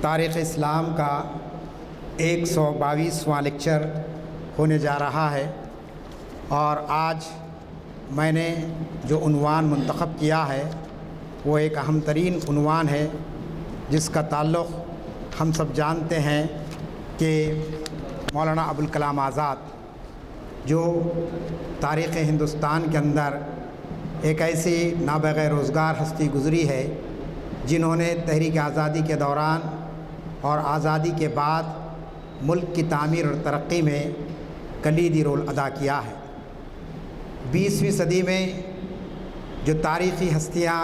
تاریخ اسلام کا 122واں لیکچر ہونے جا رہا ہے، اور آج میں نے جو عنوان منتخب کیا ہے وہ ایک اہم ترین عنوان ہے، جس کا تعلق ہم سب جانتے ہیں کہ مولانا ابوالکلام آزاد جو تاریخ ہندوستان کے اندر ایک ایسی نابغہ روزگار ہستی گزری ہے جنہوں نے تحریک آزادی کے دوران اور آزادی کے بعد ملک کی تعمیر اور ترقی میں کلیدی رول ادا کیا ہے۔ 20ویں صدی میں جو تاریخی ہستیاں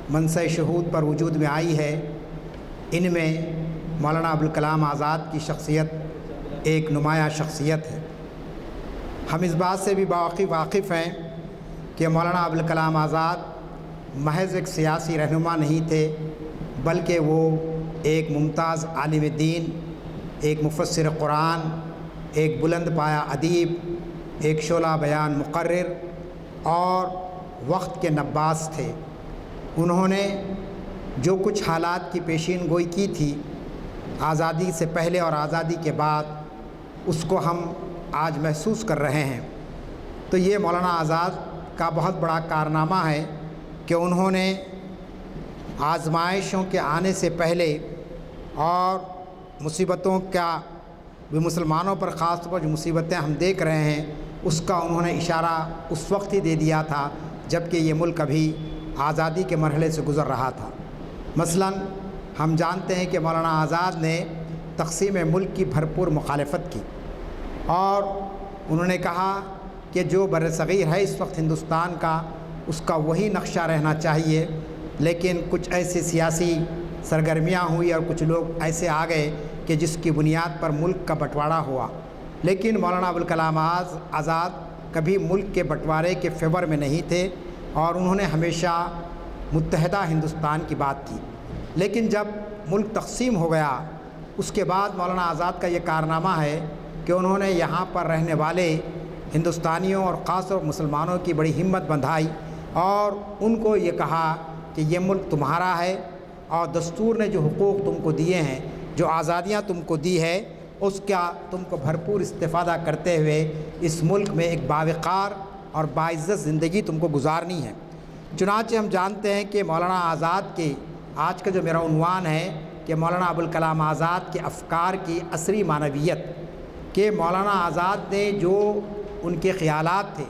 منصع شہود پر وجود میں آئی ہے، ان میں مولانا ابوالکلام آزاد کی شخصیت ایک نمایاں شخصیت ہے۔ ہم اس بات سے بھی واقف ہیں کہ مولانا ابوالکلام آزاد محض ایک سیاسی رہنما نہیں تھے، بلکہ وہ ایک ممتاز عالم دین، ایک مفسر قرآن، ایک بلند پایہ ادیب، ایک شعلہ بیان مقرر اور وقت کے نباس تھے۔ انہوں نے جو کچھ حالات کی پیشین گوئی کی تھی آزادی سے پہلے اور آزادی کے بعد، اس کو ہم آج محسوس کر رہے ہیں۔ تو یہ مولانا آزاد کا بہت بڑا کارنامہ ہے کہ انہوں نے آزمائشوں کے آنے سے پہلے اور مصیبتوں کا بھی مسلمانوں پر خاص طور پر جو مصیبتیں ہم دیکھ رہے ہیں، اس کا انہوں نے اشارہ اس وقت ہی دے دیا تھا جب کہ یہ ملک ابھی آزادی کے مرحلے سے گزر رہا تھا۔ مثلاً ہم جانتے ہیں کہ مولانا آزاد نے تقسیم ملک کی بھرپور مخالفت کی، اور انہوں نے کہا کہ جو برصغیر ہے اس وقت ہندوستان کا، اس کا وہی نقشہ رہنا چاہیے، لیکن کچھ ایسی سیاسی سرگرمیاں ہوئی اور کچھ لوگ ایسے آ گئے کہ جس کی بنیاد پر ملک کا بٹوارا ہوا۔ لیکن مولانا ابوالکلام آزاد کبھی ملک کے بٹوارے کے فیور میں نہیں تھے، اور انہوں نے ہمیشہ متحدہ ہندوستان کی بات کی۔ لیکن جب ملک تقسیم ہو گیا، اس کے بعد مولانا آزاد کا یہ کارنامہ ہے کہ انہوں نے یہاں پر رہنے والے ہندوستانیوں اور خاص طور مسلمانوں کی بڑی ہمت بندھائی، اور ان کو یہ کہا کہ یہ ملک تمہارا ہے، اور دستور نے جو حقوق تم کو دیے ہیں، جو آزادیاں تم کو دی ہے، اس کا تم کو بھرپور استفادہ کرتے ہوئے اس ملک میں ایک باوقار اور باعزت زندگی تم کو گزارنی ہے۔ چنانچہ ہم جانتے ہیں کہ مولانا آزاد کے آج کا جو میرا عنوان ہے کہ مولانا ابوالکلام آزاد کے افکار کی عصری معنویت، کہ مولانا آزاد نے جو ان کے خیالات تھے،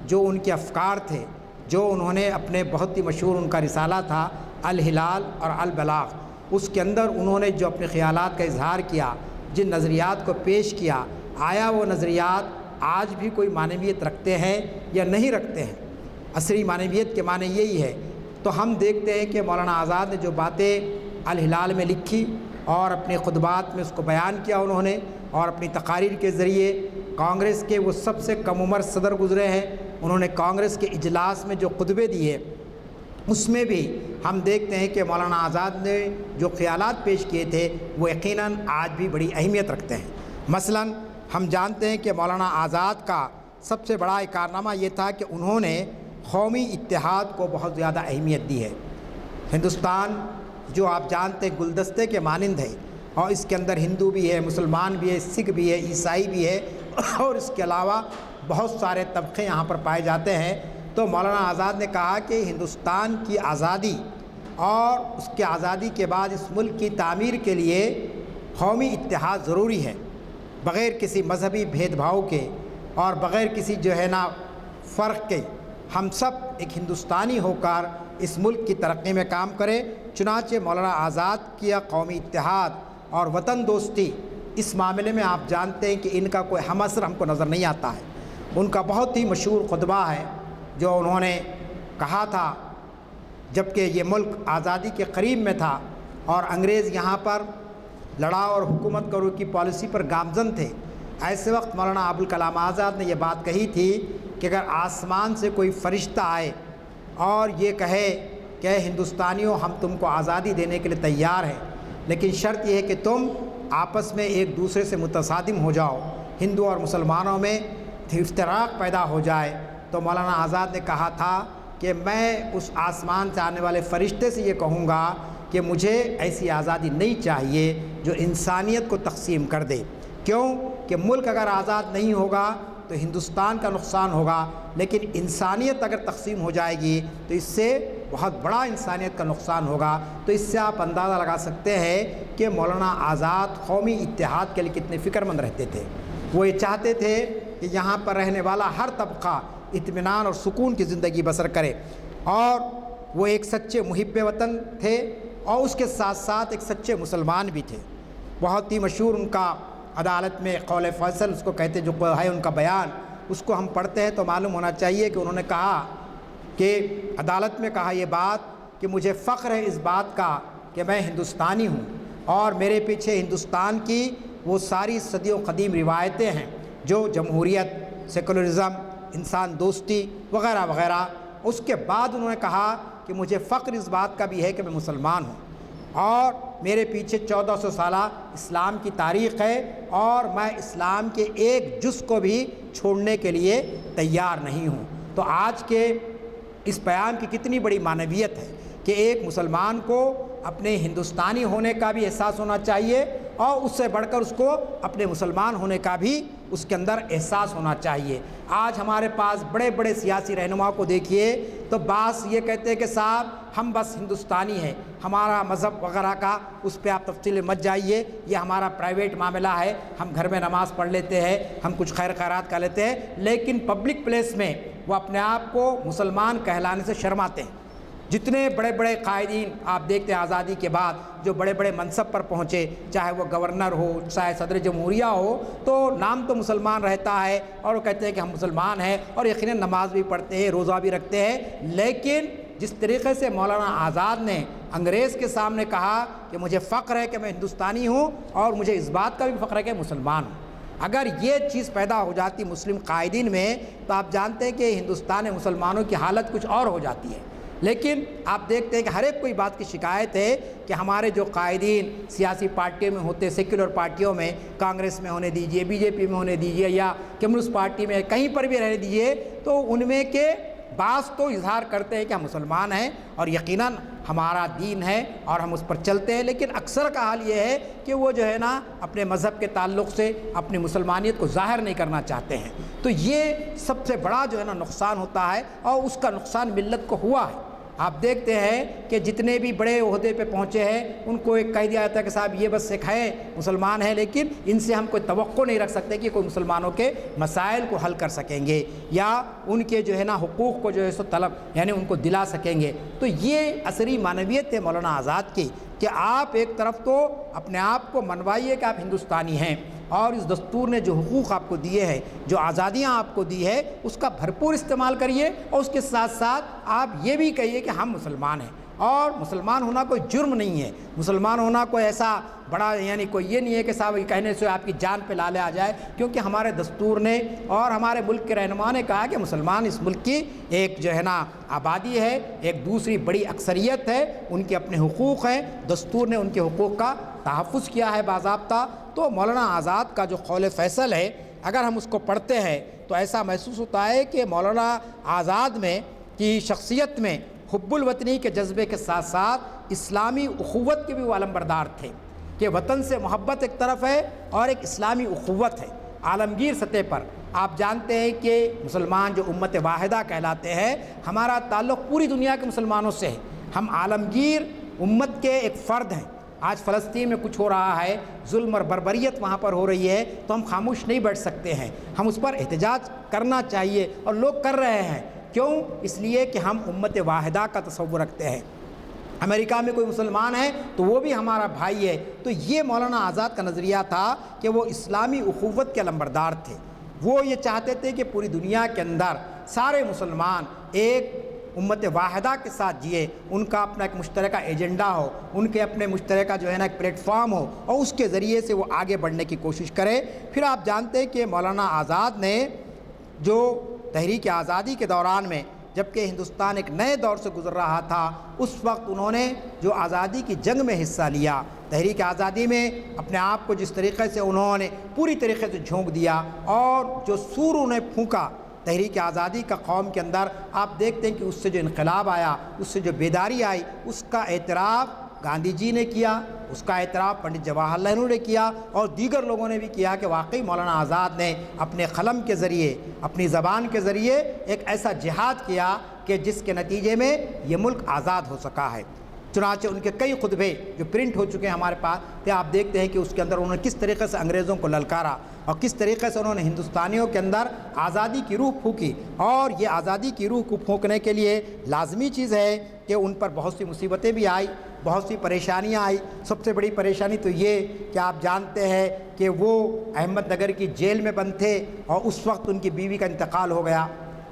جو ان کے افکار تھے، جو انہوں نے اپنے بہت ہی مشہور ان کا رسالہ تھا الہلال اور البلاغ، اس کے اندر انہوں نے جو اپنے خیالات کا اظہار کیا، جن نظریات کو پیش کیا، آیا وہ نظریات آج بھی کوئی معنویت رکھتے ہیں یا نہیں رکھتے ہیں؟ عصری معنویت کے معنی یہی ہے۔ تو ہم دیکھتے ہیں کہ مولانا آزاد نے جو باتیں الہلال میں لکھی اور اپنے خطبات میں اس کو بیان کیا انہوں نے، اور اپنی تقاریر کے ذریعے کانگریس کے وہ سب سے کم عمر صدر گزرے ہیں، انہوں نے کانگریس کے اجلاس میں جو خطبے دیے، اس میں بھی ہم دیکھتے ہیں کہ مولانا آزاد نے جو خیالات پیش کیے تھے وہ یقیناً آج بھی بڑی اہمیت رکھتے ہیں۔ مثلاً ہم جانتے ہیں کہ مولانا آزاد کا سب سے بڑا کارنامہ یہ تھا کہ انہوں نے قومی اتحاد کو بہت زیادہ اہمیت دی ہے۔ ہندوستان جو آپ جانتے ہیں گلدستے کے مانند ہے، اور اس کے اندر ہندو بھی ہے، مسلمان بھی ہے، سکھ بھی ہے، عیسائی بھی ہے، اور اس کے علاوہ بہت سارے طبقے یہاں پر پائے جاتے ہیں۔ تو مولانا آزاد نے کہا کہ ہندوستان کی آزادی اور اس کے آزادی کے بعد اس ملک کی تعمیر کے لیے قومی اتحاد ضروری ہے، بغیر کسی مذہبی بھید بھاؤ کے اور بغیر کسی جو ہے نا فرق کے ہم سب ایک ہندوستانی ہو کر اس ملک کی ترقی میں کام کریں۔ چنانچہ مولانا آزاد کیا قومی اتحاد اور وطن دوستی، اس معاملے میں آپ جانتے ہیں کہ ان کا کوئی ہم عصر ہم کو نظر نہیں آتا ہے۔ ان کا بہت ہی مشہور خطبہ ہے جو انہوں نے کہا تھا جب کہ یہ ملک آزادی کے قریب میں تھا اور انگریز یہاں پر لڑاؤ اور حکومت کرو کی پالیسی پر گامزن تھے۔ ایسے وقت مولانا ابوالکلام آزاد نے یہ بات کہی تھی کہ اگر آسمان سے کوئی فرشتہ آئے اور یہ کہے کہ ہندوستانیوں ہم تم کو آزادی دینے کے لیے تیار ہیں، لیکن شرط یہ ہے کہ تم آپس میں ایک دوسرے سے متصادم ہو جاؤ، ہندو اور مسلمانوں میں افتراق پیدا ہو جائے، تو مولانا آزاد نے کہا تھا کہ میں اس آسمان سے آنے والے فرشتے سے یہ کہوں گا کہ کہ مجھے ایسی آزادی نہیں چاہیے جو انسانیت کو تقسیم کر دے۔ کیوں کہ ملک اگر آزاد نہیں ہوگا تو ہندوستان کا نقصان ہوگا، لیکن انسانیت اگر تقسیم ہو جائے گی تو اس سے بہت بڑا انسانیت کا نقصان ہوگا۔ تو اس سے آپ اندازہ لگا سکتے ہیں کہ مولانا آزاد قومی اتحاد کے لیے کتنے فکر مند رہتے تھے۔ وہ یہ چاہتے تھے کہ یہاں پر رہنے والا ہر طبقہ اطمینان اور سکون کی زندگی بسر کرے، اور وہ ایک سچے محب وطن تھے اور اس کے ساتھ ساتھ ایک سچے مسلمان بھی تھے۔ بہت ہی مشہور ان کا عدالت میں قول فیصل اس کو کہتے جو ہے ان کا بیان، اس کو ہم پڑھتے ہیں تو معلوم ہونا چاہیے کہ انہوں نے کہا کہ عدالت میں کہا یہ بات کہ مجھے فخر ہے اس بات کا کہ میں ہندوستانی ہوں اور میرے پیچھے ہندوستان کی وہ ساری صدیوں قدیم روایتیں ہیں جو جمہوریت، سیکولرزم، انسان دوستی وغیرہ وغیرہ۔ اس کے بعد انہوں نے کہا کہ مجھے فخر اس بات کا بھی ہے کہ میں مسلمان ہوں اور میرے پیچھے 1400 سالہ اسلام کی تاریخ ہے اور میں اسلام کے ایک جز کو بھی چھوڑنے کے لیے تیار نہیں ہوں۔ تو آج کے اس بیان کی کتنی بڑی معنویت ہے کہ ایک مسلمان کو اپنے ہندوستانی ہونے کا بھی احساس ہونا چاہیے اور اس سے بڑھ کر اس کو اپنے مسلمان ہونے کا بھی اس کے اندر احساس ہونا چاہیے۔ آج ہمارے پاس بڑے بڑے سیاسی رہنماؤں کو دیکھیے تو بعض یہ کہتے ہیں کہ صاحب ہم بس ہندوستانی ہیں، ہمارا مذہب وغیرہ کا اس پہ آپ تفصیل مت جائیے، یہ ہمارا پرائیویٹ معاملہ ہے، ہم گھر میں نماز پڑھ لیتے ہیں، ہم کچھ خیر خیرات کر لیتے ہیں، لیکن پبلک پلیس میں وہ اپنے آپ کو مسلمان کہلانے سے شرماتے ہیں۔ جتنے بڑے بڑے قائدین آپ دیکھتے ہیں آزادی کے بعد جو بڑے بڑے منصب پر پہنچے، چاہے وہ گورنر ہو، چاہے صدر جمہوریہ ہو، تو نام تو مسلمان رہتا ہے اور وہ کہتے ہیں کہ ہم مسلمان ہیں اور یقیناً نماز بھی پڑھتے ہیں، روزہ بھی رکھتے ہیں، لیکن جس طریقے سے مولانا آزاد نے انگریز کے سامنے کہا کہ مجھے فخر ہے کہ میں ہندوستانی ہوں اور مجھے اس بات کا بھی فخر ہے کہ مسلمان ہوں، اگر یہ چیز پیدا ہو جاتی مسلم قائدین میں تو آپ جانتے ہیں کہ ہندوستان میں مسلمانوں کی حالت کچھ اور ہو جاتی ہے۔ لیکن آپ دیکھتے ہیں کہ ہر ایک کوئی بات کی شکایت ہے کہ ہمارے جو قائدین سیاسی پارٹیوں میں ہوتے، سیکولر پارٹیوں میں، کانگریس میں ہونے دیجئے، بی جے پی میں ہونے دیجئے یا کمیونسٹ پارٹی میں کہیں پر بھی رہنے دیجئے، تو ان میں کے بعض تو اظہار کرتے ہیں کہ ہم مسلمان ہیں اور یقیناً ہمارا دین ہے اور ہم اس پر چلتے ہیں، لیکن اکثر کا حال یہ ہے کہ وہ جو ہے نا اپنے مذہب کے تعلق سے اپنی مسلمانیت کو ظاہر نہیں کرنا چاہتے ہیں۔ تو یہ سب سے بڑا جو ہے نا نقصان ہوتا ہے اور اس کا نقصان ملت کو ہوا ہے۔ آپ دیکھتے ہیں کہ جتنے بھی بڑے عہدے پہ پہنچے ہیں ان کو ایک کہہ دیا جاتا ہے کہ صاحب یہ بس ایک ہے، مسلمان ہیں، لیکن ان سے ہم کوئی توقع نہیں رکھ سکتے کہ کوئی مسلمانوں کے مسائل کو حل کر سکیں گے یا ان کے جو ہے نا حقوق کو جو ہے سو طلب یعنی ان کو دلا سکیں گے۔ تو یہ عصری معنویت ہے مولانا آزاد کی کہ آپ ایک طرف تو اپنے آپ کو منوائیے کہ آپ ہندوستانی ہیں اور اس دستور نے جو حقوق آپ کو دیے ہیں، جو آزادیاں آپ کو دی ہے، اس کا بھرپور استعمال کریے اور اس کے ساتھ ساتھ آپ یہ بھی کہیے کہ ہم مسلمان ہیں اور مسلمان ہونا کوئی جرم نہیں ہے، مسلمان ہونا کوئی ایسا بڑا یعنی کوئی یہ نہیں ہے کہ صاحب یہ کہنے سے آپ کی جان پہ لالے آ جائے، کیونکہ ہمارے دستور نے اور ہمارے ملک کے رہنما نے کہا کہ مسلمان اس ملک کی ایک جو ہے نا آبادی ہے، ایک دوسری بڑی اکثریت ہے، ان کے اپنے حقوق ہیں، دستور نے ان کے حقوق کا تحفظ کیا ہے باضابطہ۔ تو مولانا آزاد کا جو قول فیصل ہے اگر ہم اس کو پڑھتے ہیں تو ایسا محسوس ہوتا ہے کہ مولانا آزاد میں کی شخصیت میں حب الوطنی کے جذبے کے ساتھ ساتھ اسلامی اخوت کے بھی وہ علمبردار تھے کہ وطن سے محبت ایک طرف ہے اور ایک اسلامی اخوت ہے عالمگیر سطح پر۔ آپ جانتے ہیں کہ مسلمان جو امت واحدہ کہلاتے ہیں، ہمارا تعلق پوری دنیا کے مسلمانوں سے ہے، ہم عالمگیر امت کے ایک فرد ہیں۔ آج فلسطین میں کچھ ہو رہا ہے، ظلم اور بربریت وہاں پر ہو رہی ہے، تو ہم خاموش نہیں بیٹھ سکتے ہیں، ہم اس پر احتجاج کرنا چاہیے اور لوگ کر رہے ہیں۔ کیوں؟ اس لیے کہ ہم امت واحدہ کا تصور رکھتے ہیں۔ امریکہ میں کوئی مسلمان ہے تو وہ بھی ہمارا بھائی ہے۔ تو یہ مولانا آزاد کا نظریہ تھا کہ وہ اسلامی اخوت کے علمبردار تھے۔ وہ یہ چاہتے تھے کہ پوری دنیا کے اندر سارے مسلمان ایک امت واحدہ کے ساتھ جیے، ان کا اپنا ایک مشترکہ ایجنڈا ہو، ان کے اپنے مشترکہ جو ہے نا ایک پلیٹ فارم ہو اور اس کے ذریعے سے وہ آگے بڑھنے کی کوشش کرے۔ پھر آپ جانتے ہیں کہ مولانا آزاد نے جو تحریک آزادی کے دوران میں جبکہ ہندوستان ایک نئے دور سے گزر رہا تھا، اس وقت انہوں نے جو آزادی کی جنگ میں حصہ لیا، تحریک آزادی میں اپنے آپ کو جس طریقے سے انہوں نے پوری طریقے سے جھونک دیا اور جو سور انہیں پھونکا تحریک آزادی کا قوم کے اندر، آپ دیکھتے ہیں کہ اس سے جو انقلاب آیا، اس سے جو بیداری آئی، اس کا اعتراف گاندھی جی نے کیا، اس کا اعتراف پنڈت جواہر لال نہرو نے کیا، اور دیگر لوگوں نے بھی کیا کہ واقعی مولانا آزاد نے اپنے قلم کے ذریعے، اپنی زبان کے ذریعے ایک ایسا جہاد کیا کہ جس کے نتیجے میں یہ ملک آزاد ہو سکا ہے۔ چنانچہ ان کے کئی خطبے جو پرنٹ ہو چکے ہیں ہمارے پاس، تو آپ دیکھتے ہیں کہ اس کے اندر انہوں نے کس طریقے سے انگریزوں کو للکارا اور کس طریقے سے انہوں نے ہندوستانیوں کے اندر آزادی کی روح پھونکی۔ اور یہ آزادی کی روح کو پھونکنے کے لیے لازمی چیز ہے کہ ان پر بہت سی مصیبتیں بھی آئی، بہت سی پریشانیاں آئی۔ سب سے بڑی پریشانی تو یہ کہ آپ جانتے ہیں کہ وہ احمد نگر کی جیل میں بند تھے، اور اس وقت ان کی بیوی کا انتقال ہو گیا،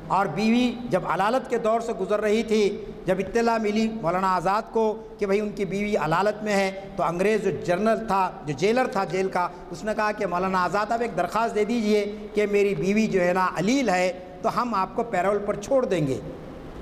اور بیوی جب علالت کے دور سے گزر رہی تھی، جب اطلاع ملی مولانا آزاد کو کہ بھئی ان کی بیوی علالت میں ہے، تو انگریز جو جنرل تھا، جو جیلر تھا جیل کا، اس نے کہا کہ مولانا آزاد آپ ایک درخواست دے دیجئے کہ میری بیوی جو ہے نا علیل ہے، تو ہم آپ کو پیرول پر چھوڑ دیں گے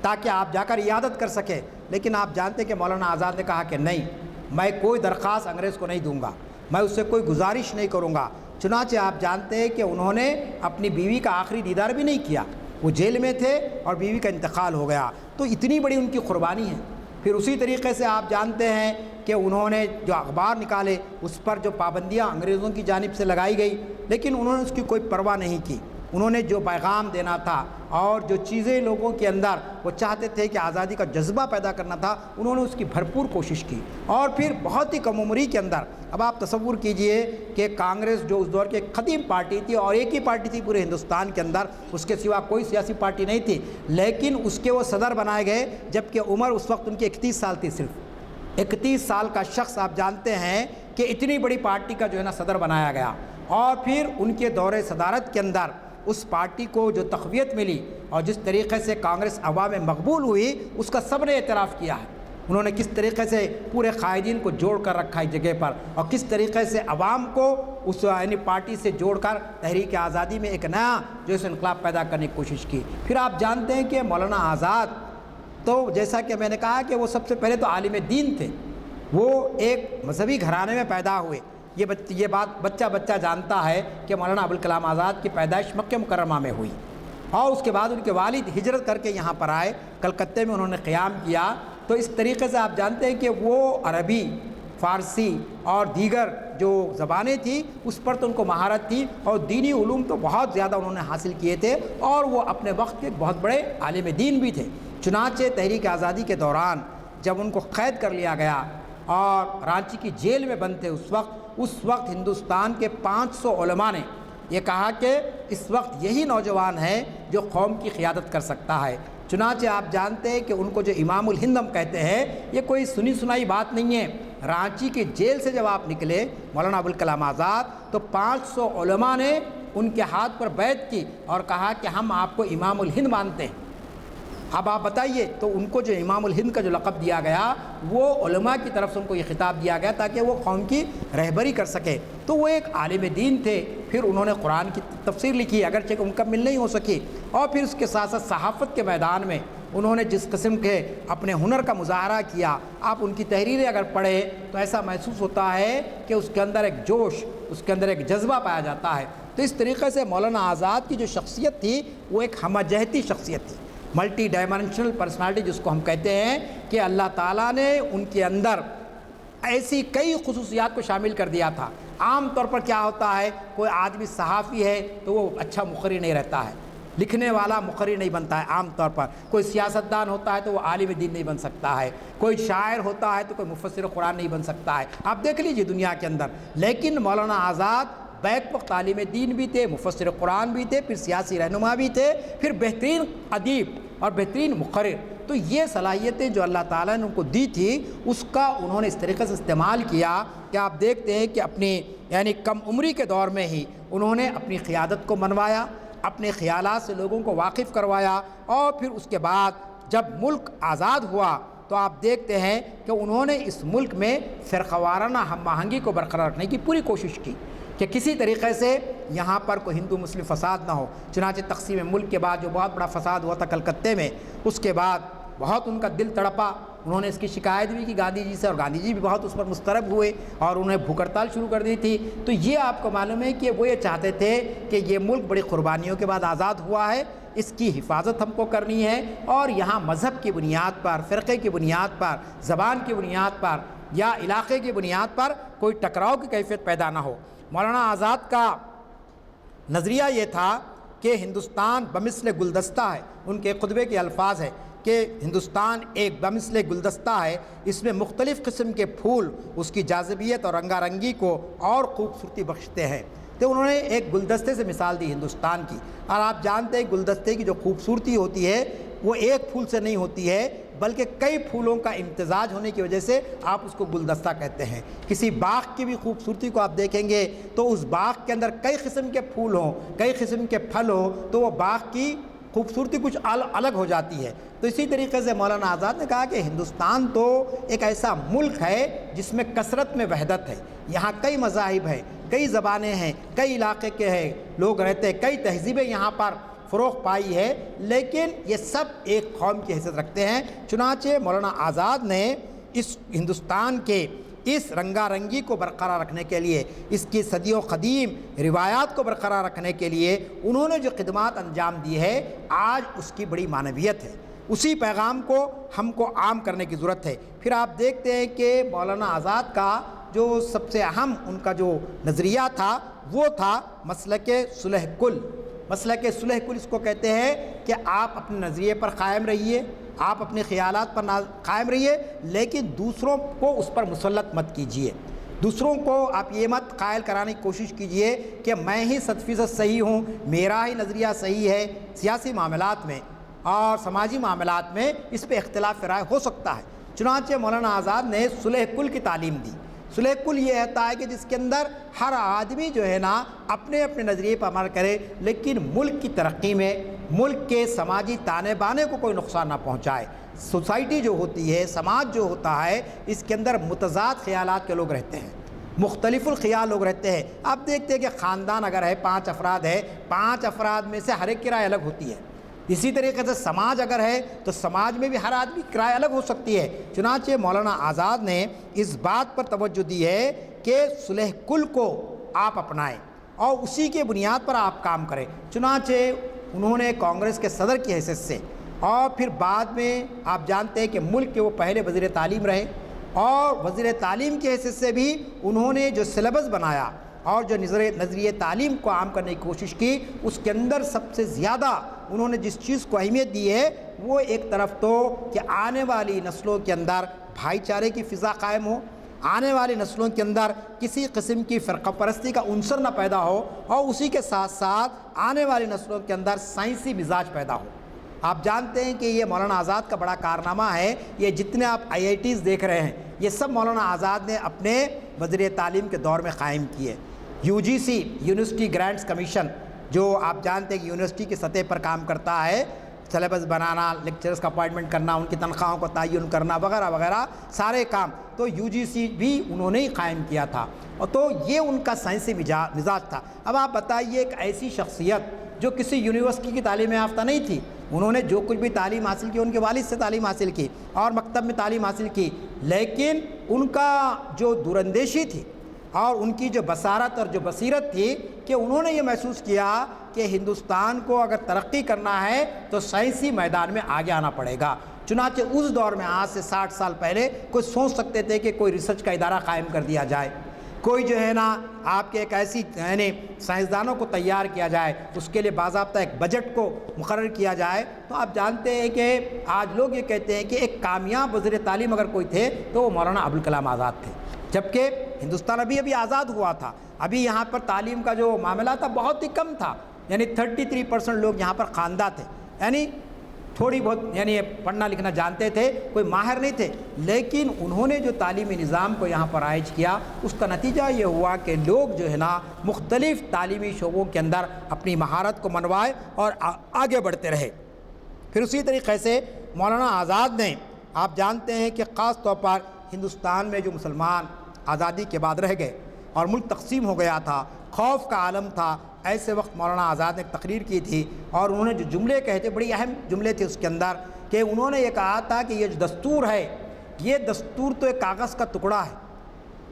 تاکہ آپ جا کر عیادت کر سکیں۔ لیکن آپ جانتے ہیں کہ مولانا آزاد نے کہا کہ نہیں، میں کوئی درخواست انگریز کو نہیں دوں گا، میں اس سے کوئی گزارش نہیں کروں گا۔ چنانچہ آپ جانتے ہیں کہ انہوں نے اپنی بیوی کا آخری دیدار بھی نہیں کیا، وہ جیل میں تھے اور بیوی کا انتقال ہو گیا، تو اتنی بڑی ان کی قربانی ہے۔ پھر اسی طریقے سے آپ جانتے ہیں کہ انہوں نے جو اخبار نکالے، اس پر جو پابندیاں انگریزوں کی جانب سے لگائی گئی، لیکن انہوں نے اس کی کوئی پرواہ نہیں کی۔ انہوں نے جو پیغام دینا تھا اور جو چیزیں لوگوں کے اندر وہ چاہتے تھے کہ آزادی کا جذبہ پیدا کرنا تھا، انہوں نے اس کی بھرپور کوشش کی، اور پھر بہت ہی کم عمری کے اندر، اب آپ تصور کیجئے کہ کانگریس جو اس دور کی ایک قدیم پارٹی تھی اور ایک ہی پارٹی تھی پورے ہندوستان کے اندر، اس کے سوا کوئی سیاسی پارٹی نہیں تھی، لیکن اس کے وہ صدر بنائے گئے جبکہ عمر اس وقت ان کی 31 سال تھی۔ صرف 31 سال کا شخص آپ جانتے ہیں کہ اتنی بڑی پارٹی کا جو ہے نا صدر بنایا گیا، اور پھر ان کے دور صدارت کے اندر اس پارٹی کو جو تقویت ملی اور جس طریقے سے کانگریس عوام میں مقبول ہوئی، اس کا سب نے اعتراف کیا ہے۔ انہوں نے کس طریقے سے پورے قائدین کو جوڑ کر رکھا ہے جگہ پر، اور کس طریقے سے عوام کو اس یعنی پارٹی سے جوڑ کر تحریک آزادی میں ایک نیا جو ہے انقلاب پیدا کرنے کی کوشش کی۔ پھر آپ جانتے ہیں کہ مولانا آزاد تو جیسا کہ میں نے کہا کہ وہ سب سے پہلے تو عالم دین تھے، وہ ایک مذہبی گھرانے میں پیدا ہوئے۔ یہ بات بچہ جانتا ہے کہ مولانا ابوالکلام آزاد کی پیدائش مکہ مکرمہ میں ہوئی، اور اس کے بعد ان کے والد ہجرت کر کے یہاں پر آئے، کلکتے میں انہوں نے قیام کیا۔ تو اس طریقے سے آپ جانتے ہیں کہ وہ عربی، فارسی اور دیگر جو زبانیں تھیں اس پر تو ان کو مہارت تھی، اور دینی علوم تو بہت زیادہ انہوں نے حاصل کیے تھے، اور وہ اپنے وقت کے بہت بڑے عالم دین بھی تھے۔ چنانچہ تحریک آزادی کے دوران جب ان کو قید کر لیا گیا اور رانچی کی جیل میں بند تھے، اس وقت ہندوستان کے 500 علماء نے یہ کہا کہ اس وقت یہی نوجوان ہے جو قوم کی قیادت کر سکتا ہے۔ چنانچہ آپ جانتے ہیں کہ ان کو جو امام الہند ہم کہتے ہیں، یہ کوئی سنی سنائی بات نہیں ہے۔ رانچی کی جیل سے جب آپ نکلے مولانا ابوالکلام آزاد، تو 500 علماء نے ان کے ہاتھ پر بیعت کی اور کہا کہ ہم آپ کو امام الہند مانتے ہیں۔ اب آپ بتائیے، تو ان کو جو امام الہند کا جو لقب دیا گیا، وہ علماء کی طرف سے ان کو یہ خطاب دیا گیا تاکہ وہ قوم کی رہبری کر سکے۔ تو وہ ایک عالم دین تھے۔ پھر انہوں نے قرآن کی تفسیر لکھی، اگرچہ ان کا مل نہیں ہو سکی، اور پھر اس کے ساتھ ساتھ صحافت کے میدان میں انہوں نے جس قسم کے اپنے ہنر کا مظاہرہ کیا، آپ ان کی تحریریں اگر پڑھیں تو ایسا محسوس ہوتا ہے کہ اس کے اندر ایک جوش، اس کے اندر ایک جذبہ پایا جاتا ہے۔ تو اس طریقے سے مولانا آزاد کی جو شخصیت تھی وہ ایک ہمہ جہتی شخصیت تھی، ملٹی ڈائمینشنل پرسنالٹی جس کو ہم کہتے ہیں، کہ اللہ تعالیٰ نے ان کے اندر ایسی کئی خصوصیات کو شامل کر دیا تھا۔ عام طور پر کیا ہوتا ہے، کوئی آدمی صحافی ہے تو وہ اچھا مقری نہیں رہتا ہے، لکھنے والا مقری نہیں بنتا ہے عام طور پر، کوئی سیاستدان ہوتا ہے تو وہ عالم دین نہیں بن سکتا ہے، کوئی شاعر ہوتا ہے تو کوئی مفسر قرآن نہیں بن سکتا ہے۔ آپ دیکھ لیجئے دنیا کے اندر، لیکن مولانا آزاد بیک وقت عالم دین بھی تھے، مفسر قرآن بھی تھے، پھر سیاسی رہنما بھی تھے، پھر بہترین ادیب اور بہترین مقرر۔ تو یہ صلاحیتیں جو اللہ تعالیٰ نے ان کو دی تھی، اس کا انہوں نے اس طریقے سے استعمال کیا کہ آپ دیکھتے ہیں کہ اپنی یعنی کم عمری کے دور میں ہی انہوں نے اپنی قیادت کو منوایا، اپنے خیالات سے لوگوں کو واقف کروایا، اور پھر اس کے بعد جب ملک آزاد ہوا تو آپ دیکھتے ہیں کہ انہوں نے اس ملک میں فرقہ وارانہ ہم آہنگی کو برقرار رکھنے کی پوری کوشش کی کہ کسی طریقے سے یہاں پر کوئی ہندو مسلم فساد نہ ہو۔ چنانچہ تقسیم ملک کے بعد جو بہت بڑا فساد ہوا تھا کلکتے میں، اس کے بعد بہت ان کا دل تڑپا، انہوں نے اس کی شکایت بھی کی گاندھی جی سے، اور گاندھی جی بھی بہت اس پر مضطرب ہوئے اور انہیں بھوک ہڑتال شروع کر دی تھی۔ تو یہ آپ کو معلوم ہے کہ وہ یہ چاہتے تھے کہ یہ ملک بڑی قربانیوں کے بعد آزاد ہوا ہے، اس کی حفاظت ہم کو کرنی ہے، اور یہاں مذہب کی بنیاد پر، فرقے کی بنیاد پر، زبان کی بنیاد پر یا علاقے کی بنیاد پر کوئی ٹکراؤ کی کیفیت پیدا نہ ہو۔ مولانا آزاد کا نظریہ یہ تھا کہ ہندوستان بمثل گلدستہ ہے۔ ان کے خطبے کے الفاظ ہے کہ ہندوستان ایک بمثل گلدستہ ہے، اس میں مختلف قسم کے پھول اس کی جاذبیت اور رنگا رنگی کو اور خوبصورتی بخشتے ہیں۔ تو انہوں نے ایک گلدستے سے مثال دی ہندوستان کی، اور آپ جانتے ہیں گلدستے کی جو خوبصورتی ہوتی ہے وہ ایک پھول سے نہیں ہوتی ہے بلکہ کئی پھولوں کا امتزاج ہونے کی وجہ سے آپ اس کو گلدستہ کہتے ہیں۔ کسی باغ کی بھی خوبصورتی کو آپ دیکھیں گے تو اس باغ کے اندر کئی قسم کے پھول ہوں، کئی قسم کے پھل ہوں تو وہ باغ کی خوبصورتی کچھ الگ ہو جاتی ہے۔ تو اسی طریقے سے مولانا آزاد نے کہا کہ ہندوستان تو ایک ایسا ملک ہے جس میں کثرت میں وحدت ہے، یہاں کئی مذاہب ہیں، کئی زبانیں ہیں، کئی علاقے کے ہیں لوگ رہتے ہیں، کئی تہذیبیں یہاں پر فروغ پائی ہے، لیکن یہ سب ایک قوم کی حیثیت رکھتے ہیں۔ چنانچہ مولانا آزاد نے اس ہندوستان کے اس رنگا رنگی کو برقرار رکھنے کے لیے، اس کی صدیوں قدیم روایات کو برقرار رکھنے کے لیے انہوں نے جو خدمات انجام دی ہے، آج اس کی بڑی معنویت ہے۔ اسی پیغام کو ہم کو عام کرنے کی ضرورت ہے۔ پھر آپ دیکھتے ہیں کہ مولانا آزاد کا جو سب سے اہم ان کا جو نظریہ تھا وہ تھا مسلک صلح کل۔ مسلک صلح کل اس کو کہتے ہیں کہ آپ اپنے نظریے پر قائم رہیے، آپ اپنے خیالات پر قائم رہیے، لیکن دوسروں کو اس پر مسلط مت کیجیے۔ دوسروں کو آپ یہ مت قائل کرانے کی کوشش کیجیے کہ میں ہی 100% صحیح ہوں، میرا ہی نظریہ صحیح ہے۔ سیاسی معاملات میں اور سماجی معاملات میں اس پہ اختلاف رائے ہو سکتا ہے۔ چنانچہ مولانا آزاد نے صلح کل کی تعلیم دی۔ صلح کل یہ ہوتا ہے کہ جس کے اندر ہر آدمی جو ہے نا اپنے اپنے نظریے پر عمل کرے، لیکن ملک کی ترقی میں، ملک کے سماجی تانے بانے کو کوئی نقصان نہ پہنچائے۔ سوسائٹی جو ہوتی ہے، سماج جو ہوتا ہے، اس کے اندر متضاد خیالات کے لوگ رہتے ہیں، مختلف الخیال لوگ رہتے ہیں۔ آپ دیکھتے ہیں کہ خاندان اگر ہے 5 افراد ہے، 5 افراد میں سے ہر ایک کی رائے الگ ہوتی ہے۔ اسی طریقے سے سماج اگر ہے تو سماج میں بھی ہر آدمی کی رائے الگ ہو سکتی ہے۔ چنانچہ مولانا آزاد نے اس بات پر توجہ دی ہے کہ صلح کل کو آپ اپنائیں اور اسی کے بنیاد پر آپ کام کریں۔ چنانچہ انہوں نے کانگریس کے صدر کی حیثیت سے اور پھر بعد میں آپ جانتے ہیں کہ ملک کے وہ پہلے وزیر تعلیم رہے، اور وزیر تعلیم کی حیثیت سے بھی انہوں نے جو سلیبس بنایا اور جو نظریہ تعلیم کو عام کرنے کی کوشش کی، اس کے اندر سب سے زیادہ انہوں نے جس چیز کو اہمیت دی ہے وہ ایک طرف تو کہ آنے والی نسلوں کے اندر بھائی چارے کی فضا قائم ہو، آنے والی نسلوں کے اندر کسی قسم کی فرقہ پرستی کا عنصر نہ پیدا ہو، اور اسی کے ساتھ ساتھ آنے والی نسلوں کے اندر سائنسی مزاج پیدا ہو۔ آپ جانتے ہیں کہ یہ مولانا آزاد کا بڑا کارنامہ ہے۔ یہ جتنے آپ IITs دیکھ رہے ہیں یہ سب مولانا آزاد نے اپنے وزیر تعلیم کے دور میں قائم کیے۔ UGC یونیورسٹی گرانٹس کمیشن جو آپ جانتے ہیں کہ یونیورسٹی کی سطح پر کام کرتا ہے، سلیبس بنانا، لیکچرز کا اپوائنٹمنٹ کرنا، ان کی تنخواہوں کو تعین کرنا وغیرہ وغیرہ سارے کام تو UGC بھی انہوں نے ہی قائم کیا تھا، اور تو یہ ان کا سائنسی مزاج تھا۔ اب آپ بتائیے ایک ایسی شخصیت جو کسی یونیورسٹی کی تعلیم یافتہ نہیں تھی، انہوں نے جو کچھ بھی تعلیم حاصل کی ان کے والد سے تعلیم حاصل کی اور مکتب میں تعلیم حاصل کی، لیکن ان کا جو دوراندیشی تھی اور ان کی جو بصارت اور جو بصیرت تھی کہ انہوں نے یہ محسوس کیا کہ ہندوستان کو اگر ترقی کرنا ہے تو سائنسی میدان میں آگے آنا پڑے گا۔ چنانچہ اس دور میں آج سے 60 سال پہلے کوئی سوچ سکتے تھے کہ کوئی ریسرچ کا ادارہ قائم کر دیا جائے، کوئی جو ہے نا آپ کے ایک ایسی یعنی سائنسدانوں کو تیار کیا جائے، اس کے لیے باضابطہ ایک بجٹ کو مقرر کیا جائے۔ تو آپ جانتے ہیں کہ آج لوگ یہ کہتے ہیں کہ ایک کامیاب وزیر تعلیم اگر کوئی تھے تو وہ مولانا ابوالکلام آزاد تھے، جبکہ ہندوستان ابھی آزاد ہوا تھا، ابھی یہاں پر تعلیم کا جو معاملہ تھا بہت ہی کم تھا، یعنی 33% لوگ یہاں پر خواندہ تھے، یعنی تھوڑی بہت یعنی پڑھنا لکھنا جانتے تھے، کوئی ماہر نہیں تھے، لیکن انہوں نے جو تعلیمی نظام کو یہاں پر رائج کیا اس کا نتیجہ یہ ہوا کہ لوگ جو ہے نا مختلف تعلیمی شعبوں کے اندر اپنی مہارت کو منوائے اور آگے بڑھتے رہے۔ پھر اسی طریقے سے مولانا آزاد نے آپ جانتے ہیں کہ خاص طور پر ہندوستان میں جو مسلمان آزادی کے بعد رہ گئے اور ملک تقسیم ہو گیا تھا، خوف کا عالم تھا، ایسے وقت مولانا آزاد نے ایک تقریر کی تھی اور انہوں نے جو جملے کہے تھے بڑی اہم جملے تھے اس کے اندر، کہ انہوں نے یہ کہا تھا کہ یہ جو دستور ہے یہ دستور تو ایک کاغذ کا ٹکڑا ہے،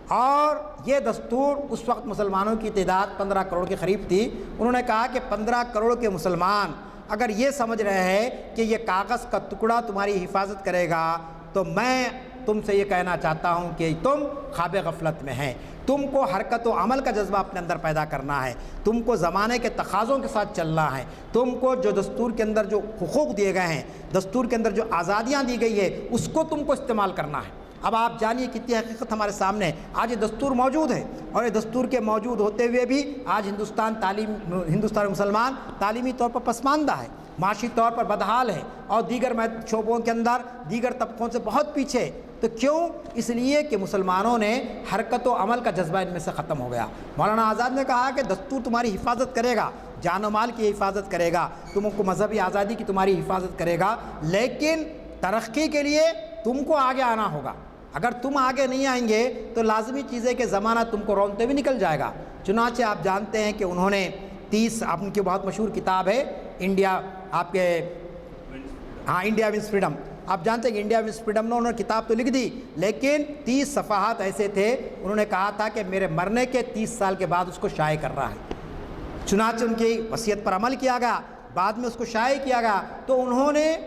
اور یہ دستور اس وقت مسلمانوں کی تعداد 15 کروڑ کے قریب تھی۔ انہوں نے کہا کہ 15 کروڑ کے مسلمان اگر یہ سمجھ رہے ہیں کہ یہ کاغذ کا ٹکڑا تمہاری حفاظت کرے گا تو میں تم سے یہ کہنا چاہتا ہوں کہ تم خواب غفلت میں ہیں. تم کو حرکت و عمل کا جذبہ اپنے اندر پیدا کرنا ہے. تم کو زمانے کے تقاضوں کے ساتھ چلنا ہے. تم کو جو دستور کے اندر جو حقوق دیے گئے ہیں, دستور کے اندر جو آزادیاں دی گئی ہے, اس کو تم کو استعمال کرنا ہے. اب آپ جانیے کتنی حقیقت ہمارے سامنے ہے. آج یہ دستور موجود ہے, اور یہ دستور کے موجود ہوتے ہوئے بھی آج ہندوستان مسلمان تعلیمی طور پر پسماندہ ہے, معاشی طور پر بدحال ہے, اور دیگر شعبوں کے اندر دیگر طبقوں سے بہت پیچھے. تو کیوں؟ اس لیے کہ مسلمانوں نے حرکت و عمل کا جذبہ ان میں سے ختم ہو گیا. مولانا آزاد نے کہا کہ دستور تمہاری حفاظت کرے گا, جان و مال کی حفاظت کرے گا, تم کو مذہبی آزادی کی تمہاری حفاظت کرے گا, لیکن ترقی کے لیے تم کو آگے آنا ہوگا. اگر تم آگے نہیں آئیں گے تو لازمی چیز ہے کہ زمانہ تم کو رونتے ہوئے نکل جائے گا. چنانچہ آپ جانتے ہیں کہ انہوں نے 30 آپ کی بہت مشہور کتاب ہے انڈیا ونس فریڈم. آپ جانتے ہیں کہ انڈیا ونس فریڈم میں انہوں نے کتاب تو لکھ دی, لیکن 30 صفحات ایسے تھے. انہوں نے کہا تھا کہ میرے مرنے کے 30 سال کے بعد اس کو شائع کر رہا ہے. چنانچہ ان کی وصیت پر عمل کیا گیا, بعد میں اس کو شائع کیا گیا. تو انہوں نے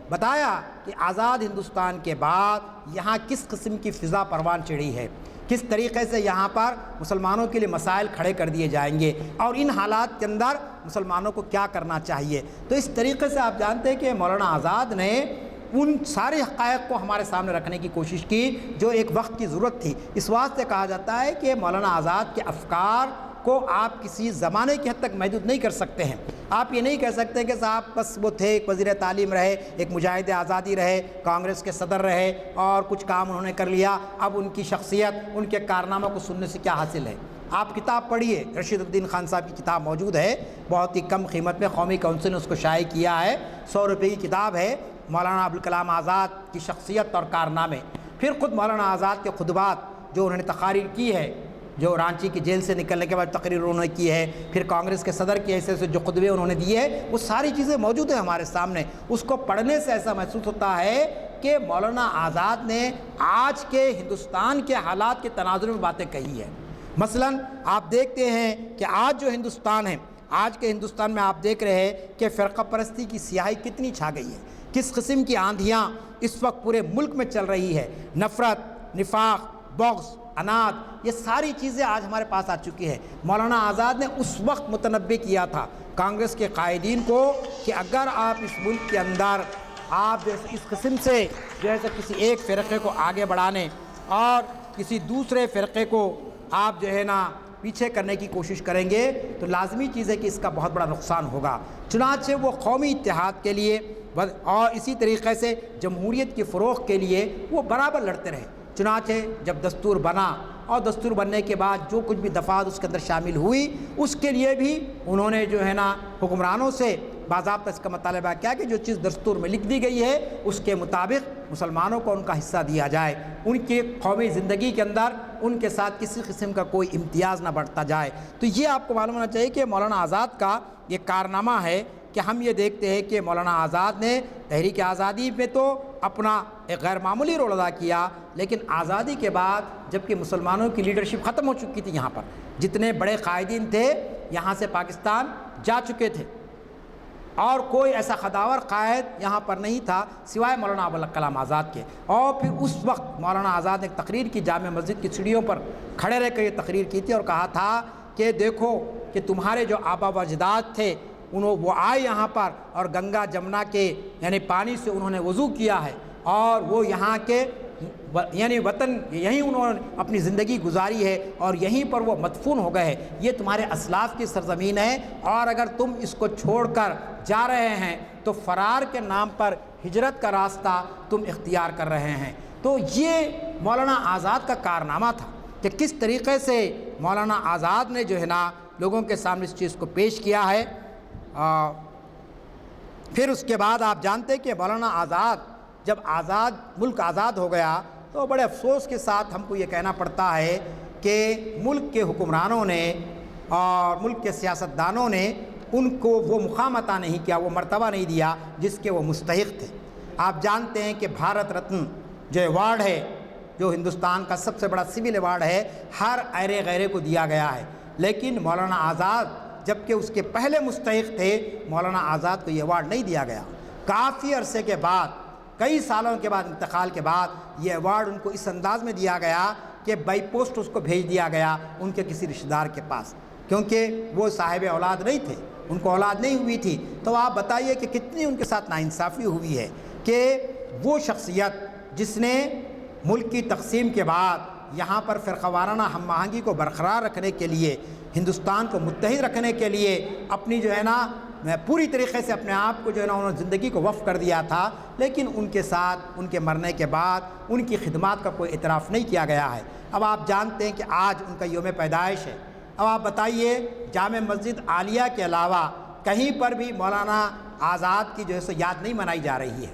بتایا کہ آزاد ہندوستان کے بعد یہاں کس قسم کی فضا پروان چڑھی ہے, کس طریقے سے یہاں پر مسلمانوں کے لیے مسائل کھڑے کر دیے جائیں گے, اور ان حالات کے اندر مسلمانوں کو کیا کرنا چاہیے. تو اس طریقے سے آپ جانتے ہیں کہ مولانا آزاد نے ان سارے حقائق کو ہمارے سامنے رکھنے کی کوشش کی جو ایک وقت کی ضرورت تھی. اس واسطے کہا جاتا ہے کہ مولانا آزاد کے افکار کو آپ کسی زمانے کی حد تک محدود نہیں کر سکتے ہیں. آپ یہ نہیں کہہ سکتے کہ صاحب بس وہ تھے, ایک وزیر تعلیم رہے, ایک مجاہد آزادی رہے, کانگریس کے صدر رہے, اور کچھ کام انہوں نے کر لیا, اب ان کی شخصیت, ان کے کارناموں کو سننے سے کیا حاصل ہے. آپ کتاب پڑھیے, رشید الدین خان صاحب کی کتاب موجود ہے, بہت ہی کم قیمت میں قومی کونسل نے اس کو شائع کیا ہے, 100 روپے کی کتاب ہے, مولانا ابوالکلام آزاد کی شخصیت اور کارنامے. پھر خود مولانا آزاد کے خطبات جو انہوں نے تقاریر کی ہے, جو رانچی کی جیل سے نکلنے کے بعد تقریر انہوں نے کی ہے, پھر کانگریس کے صدر کی حیثیت سے جو خطبے انہوں نے دیے, وہ ساری چیزیں موجود ہیں ہمارے سامنے. اس کو پڑھنے سے ایسا محسوس ہوتا ہے کہ مولانا آزاد نے آج کے ہندوستان کے حالات کے تناظر میں باتیں کہی ہیں. مثلا آپ دیکھتے ہیں کہ آج جو ہندوستان ہے, آج کے ہندوستان میں آپ دیکھ رہے ہیں کہ فرقہ پرستی کی سیاہی کتنی چھا گئی ہے, کس قسم کی آندھیاں اس وقت پورے ملک میں چل رہی ہے. نفرت, نفاق, بغض, انات, یہ ساری چیزیں آج ہمارے پاس آ چکی ہے. مولانا آزاد نے اس وقت متنبع کیا تھا کانگریس کے قائدین کو کہ اگر آپ اس ملک کے اندر آپ اس قسم سے جیسے کسی ایک فرقے کو آگے بڑھانے اور کسی دوسرے فرقے کو آپ جو ہے نا پیچھے کرنے کی کوشش کریں گے تو لازمی چیز ہے کہ اس کا بہت بڑا نقصان ہوگا. چنانچہ وہ قومی اتحاد کے لیے اور اسی طریقے سے جمہوریت کے فروغ کے لیے وہ برابر لڑتے رہے. چنانچہ جب دستور بنا اور دستور بننے کے بعد جو کچھ بھی دفعات اس کے اندر شامل ہوئی, اس کے لیے بھی انہوں نے جو ہے نا حکمرانوں سے باضابطہ اس کا مطالبہ کیا کہ جو چیز دستور میں لکھ دی گئی ہے اس کے مطابق مسلمانوں کو ان کا حصہ دیا جائے, ان کی قومی زندگی کے اندر ان کے ساتھ کسی قسم کا کوئی امتیاز نہ بڑھتا جائے. تو یہ آپ کو معلوم ہونا چاہیے کہ مولانا آزاد کا یہ کارنامہ ہے کہ ہم یہ دیکھتے ہیں کہ مولانا آزاد نے تحریک آزادی میں تو اپنا ایک غیر معمولی رول ادا کیا, لیکن آزادی کے بعد جب کہ مسلمانوں کی لیڈرشپ ختم ہو چکی تھی, یہاں پر جتنے بڑے قائدین تھے یہاں سے پاکستان جا چکے تھے, اور کوئی ایسا خداور قائد یہاں پر نہیں تھا سوائے مولانا ابوالکلام آزاد کے. اور پھر اس وقت مولانا آزاد نے ایک تقریر کی, جامع مسجد کی سیڑھیوں پر کھڑے رہ کر یہ تقریر کی تھی اور کہا تھا کہ دیکھو کہ تمہارے جو آبا و اجداد تھے وہ آئے یہاں پر اور گنگا جمنا کے یعنی پانی سے انہوں نے وضو کیا ہے, اور وہ یہاں کے یعنی وطن یہیں انہوں نے اپنی زندگی گزاری ہے اور یہیں پر وہ مدفون ہو گئے ہیں. یہ تمہارے اسلاف کی سرزمین ہے, اور اگر تم اس کو چھوڑ کر جا رہے ہیں تو فرار کے نام پر ہجرت کا راستہ تم اختیار کر رہے ہیں. تو یہ مولانا آزاد کا کارنامہ تھا کہ کس طریقے سے مولانا آزاد نے جو ہے نا لوگوں کے سامنے اس چیز کو پیش کیا ہے. پھر اس کے بعد آپ جانتے کہ مولانا آزاد جب ملک آزاد ہو گیا تو بڑے افسوس کے ساتھ ہم کو یہ کہنا پڑتا ہے کہ ملک کے حکمرانوں نے اور ملک کے سیاستدانوں نے ان کو وہ مقام عطا نہیں کیا, وہ مرتبہ نہیں دیا جس کے وہ مستحق تھے. آپ جانتے ہیں کہ بھارت رتن جو ایوارڈ ہے, جو ہندوستان کا سب سے بڑا سول ایوارڈ ہے, ہر ایرے غیرے کو دیا گیا ہے, لیکن مولانا آزاد جبکہ اس کے پہلے مستحق تھے, مولانا آزاد کو یہ ایوارڈ نہیں دیا گیا. کافی عرصے کے بعد کئی سالوں کے بعد انتقال کے بعد یہ ایوارڈ ان کو اس انداز میں دیا گیا کہ بائی پوسٹ اس کو بھیج دیا گیا ان کے کسی رشتہ دار کے پاس، کیونکہ وہ صاحب اولاد نہیں تھے، ان کو اولاد نہیں ہوئی تھی۔ تو آپ بتائیے کہ کتنی ان کے ساتھ ناانصافی ہوئی ہے کہ وہ شخصیت جس نے ملک کی تقسیم کے بعد یہاں پر فرقہ وارانہ ہم آہنگی کو برقرار رکھنے کے لیے، ہندوستان کو متحد رکھنے کے لیے اپنی جو ہے نا پوری طریقے سے اپنے آپ کو جو ہے نا انہوں نے زندگی کو وقف کر دیا تھا، لیکن ان کے ساتھ ان کے مرنے کے بعد ان کی خدمات کا کوئی اعتراف نہیں کیا گیا ہے۔ اب آپ جانتے ہیں کہ آج ان کا یوم پیدائش ہے۔ اب آپ بتائیے جامع مسجد عالیہ کے علاوہ کہیں پر بھی مولانا آزاد کی جو ہے سو یاد نہیں منائی جا رہی ہے۔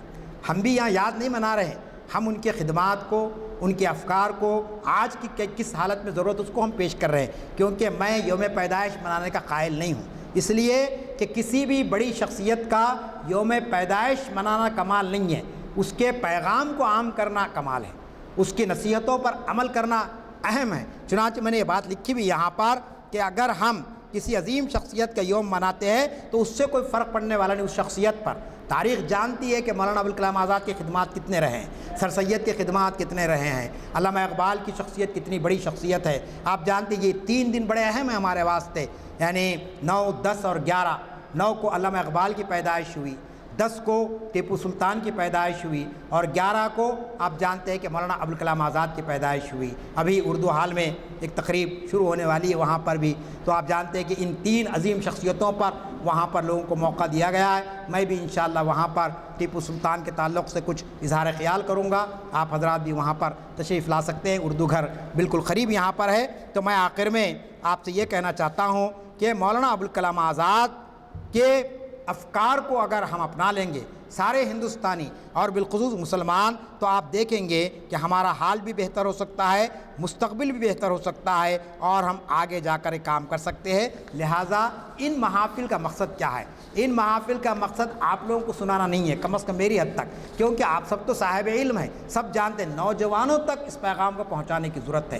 ہم بھی یہاں یاد نہیں منا رہے، ہم ان کے خدمات کو، ان کے افکار کو، آج کی کس حالت میں ضرورت اس کو ہم پیش کر رہے ہیں، کیونکہ میں یوم پیدائش منانے کا قائل نہیں ہوں، اس لیے کہ کسی بھی بڑی شخصیت کا یوم پیدائش منانا کمال نہیں ہے، اس کے پیغام کو عام کرنا کمال ہے، اس کی نصیحتوں پر عمل کرنا اہم ہے۔ چنانچہ میں نے یہ بات لکھی بھی یہاں پر کہ اگر ہم کسی عظیم شخصیت کا یوم مناتے ہیں تو اس سے کوئی فرق پڑنے والا نہیں اس شخصیت پر۔ تاریخ جانتی ہے کہ مولانا ابوالکلام آزاد کی خدمات کتنے رہے ہیں، سر سید کے خدمات کتنے رہے ہیں، علامہ اقبال کی شخصیت کتنی بڑی شخصیت ہے۔ آپ جانتے ہیں یہ 3 دن بڑے اہم ہیں ہمارے واسطے، یعنی 9، 10 اور 11۔ 9 کو علامہ اقبال کی پیدائش ہوئی، 10 کو ٹیپو سلطان کی پیدائش ہوئی، اور 11 کو آپ جانتے ہیں کہ مولانا ابوالکلام آزاد کی پیدائش ہوئی۔ ابھی اردو ہال میں ایک تقریب شروع ہونے والی ہے وہاں پر بھی، تو آپ جانتے ہیں کہ ان 3 عظیم شخصیتوں پر وہاں پر لوگوں کو موقع دیا گیا ہے۔ میں بھی انشاءاللہ وہاں پر ٹیپو سلطان کے تعلق سے کچھ اظہار خیال کروں گا، آپ حضرات بھی وہاں پر تشریف لا سکتے ہیں، اردو گھر بالکل قریب یہاں پر ہے۔ تو میں آخر میں آپ سے یہ کہنا چاہتا ہوں کہ مولانا ابوالکلام آزاد کے افکار کو اگر ہم اپنا لیں گے سارے ہندوستانی اور بالخصوص مسلمان، تو آپ دیکھیں گے کہ ہمارا حال بھی بہتر ہو سکتا ہے، مستقبل بھی بہتر ہو سکتا ہے، اور ہم آگے جا کر کام کر سکتے ہیں۔ لہٰذا ان محافل کا مقصد کیا ہے؟ ان محافل کا مقصد آپ لوگوں کو سنانا نہیں ہے، کم از کم میری حد تک، کیونکہ آپ سب تو صاحب علم ہیں، سب جانتے ہیں۔ نوجوانوں تک اس پیغام کو پہنچانے کی ضرورت ہے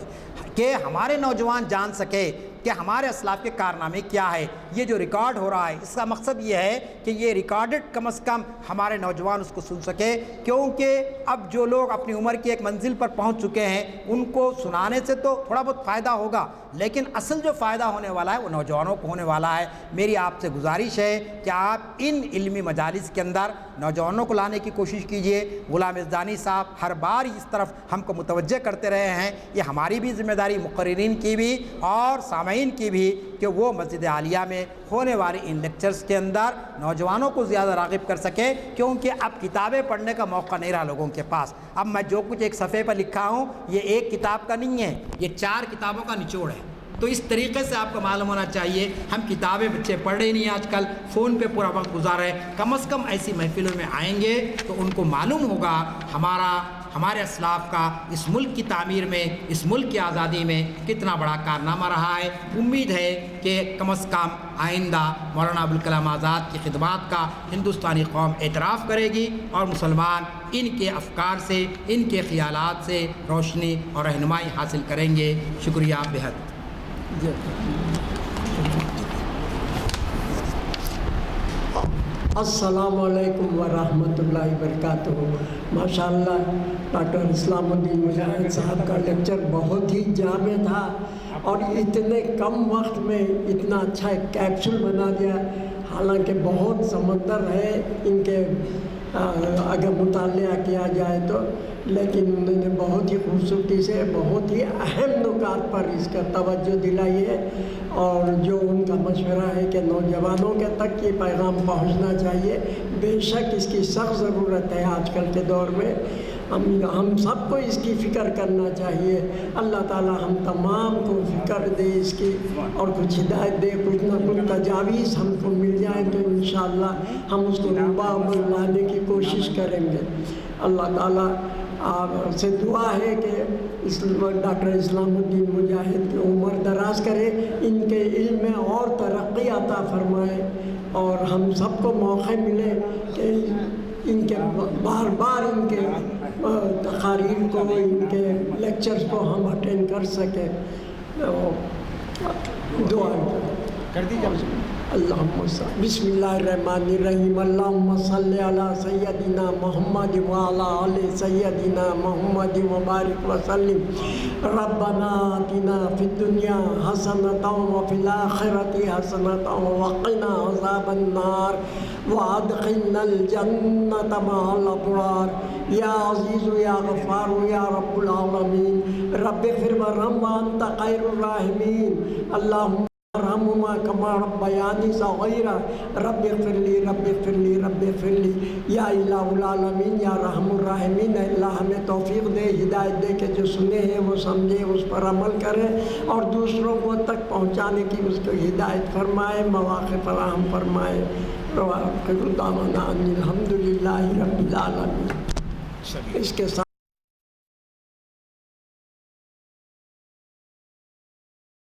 کہ ہمارے نوجوان جان سکے کہ ہمارے اسلاف کے کارنامے کیا ہے۔ یہ جو ریکارڈ ہو رہا ہے اس کا مقصد یہ ہے کہ یہ ریکارڈڈ کم از کم ہمارے نوجوان اس کو سن سکے، کیونکہ اب جو لوگ اپنی عمر کی ایک منزل پر پہنچ چکے ہیں ان کو سنانے سے تو تھوڑا بہت فائدہ ہوگا، لیکن اصل جو فائدہ ہونے والا ہے وہ نوجوانوں کو ہونے والا ہے۔ میری آپ سے گزارش ہے کہ آپ ان علمی مجالس کے اندر نوجوانوں کو لانے کی کوشش کیجئے۔ غلام عزدانی صاحب ہر بار اس طرف ہم کو متوجہ کرتے رہے ہیں، یہ ہماری بھی ذمہ داری، مقررین کی بھی اور سامعین کی بھی، کہ وہ مسجد عالیہ میں ہونے والے ان لیکچرز کے اندر نوجوانوں کو زیادہ راغب کر سکے، کیونکہ اب کتابیں پڑھنے کا موقع نہیں رہا لوگوں کے پاس۔ اب میں جو کچھ ایک صفحے پر لکھا ہوں یہ ایک کتاب کا نہیں ہے، یہ 4 کتابوں کا نچوڑ ہے۔ تو اس طریقے سے آپ کو معلوم ہونا چاہیے، ہم کتابیں بچے پڑھ رہے نہیں، آج کل فون پہ پورا وقت گزار رہے ہیں۔ کم از کم ایسی محفلوں میں آئیں گے تو ان کو معلوم ہوگا ہمارے اسلاف کا اس ملک کی تعمیر میں، اس ملک کی آزادی میں کتنا بڑا کارنامہ رہا ہے۔ امید ہے کہ کم از کم آئندہ مولانا ابوالکلام آزاد کی خدمات کا ہندوستانی قوم اعتراف کرے گی، اور مسلمان ان کے افکار سے، ان کے خیالات سے روشنی اور رہنمائی حاصل کریں گے۔ شکریہ بہت۔ السلام علیکم ورحمۃ اللہ وبرکاتہ۔ ماشاءاللہ ڈاکٹر اسلام الدین مجاہد صاحب کا لیکچر بہت ہی جامع تھا، اور اتنے کم وقت میں اتنا اچھا ایک کیپسول بنا دیا۔ حالانکہ بہت سمندر ہے ان کے اگر مطالعہ کیا جائے تو، لیکن انہوں نے بہت ہی خوبصورتی سے بہت ہی اہم نکات پر اس کا توجہ دلائی ہے، اور جو ان کا مشورہ ہے کہ نوجوانوں کے تک یہ پیغام پہنچنا چاہیے، بے شک اس کی سخت ضرورت ہے آج کل کے دور میں۔ ہم سب کو اس کی فکر کرنا چاہیے۔ اللہ تعالی ہم تمام کو فکر دے اس کی، اور کچھ ہدایت دے، کچھ نہ کچھ تجاویز ہم کو مل جائیں تو انشاءاللہ ہم اس کو روبہ لانے کی کوشش کریں گے۔ اللہ تعالیٰ آپ سے دعا ہے کہ ڈاکٹر اسلام الدین مجاہد کی عمر دراز کرے، ان کے علم میں اور ترقی عطا فرمائے، اور ہم سب کو موقع ملے کہ ان کے بار بار ان کے تقاریر کو، ان کے لیکچرز کو ہم اٹینڈ کر سکیں۔ دعا کر دیجیے۔ اللہم صل بسم اللہ الرحمن الرحیم اللہم صلی علی سیدنا محمد وعلی آل سیدنا محمد وبارک وسلم ربنا آتنا فی الدنیا حسنۃ وفی الآخرۃ حسنۃ وقنا عذاب النار وادخلنا الجنة مع الابرار یا عزیز یا غفار یا رب العالمین رب اغفر وارحم وانت خیر الراحمین اللہم ارحمہما کما ربیانی صغیرا رب اغفر لی رب اغفر لی رب اغفر لی یا الہ العالمین یا رحم الراحمین اللہ ہمیں توفیق دے ہدایت دے کہ جو سنے ہیں وہ سمجھے اس پر عمل کرے اور دوسروں کو تک پہنچانے کی اس کو ہدایت فرمائے مواقع فراہم فرمائے الحمدللہ رب العالمین اس کے ساتھ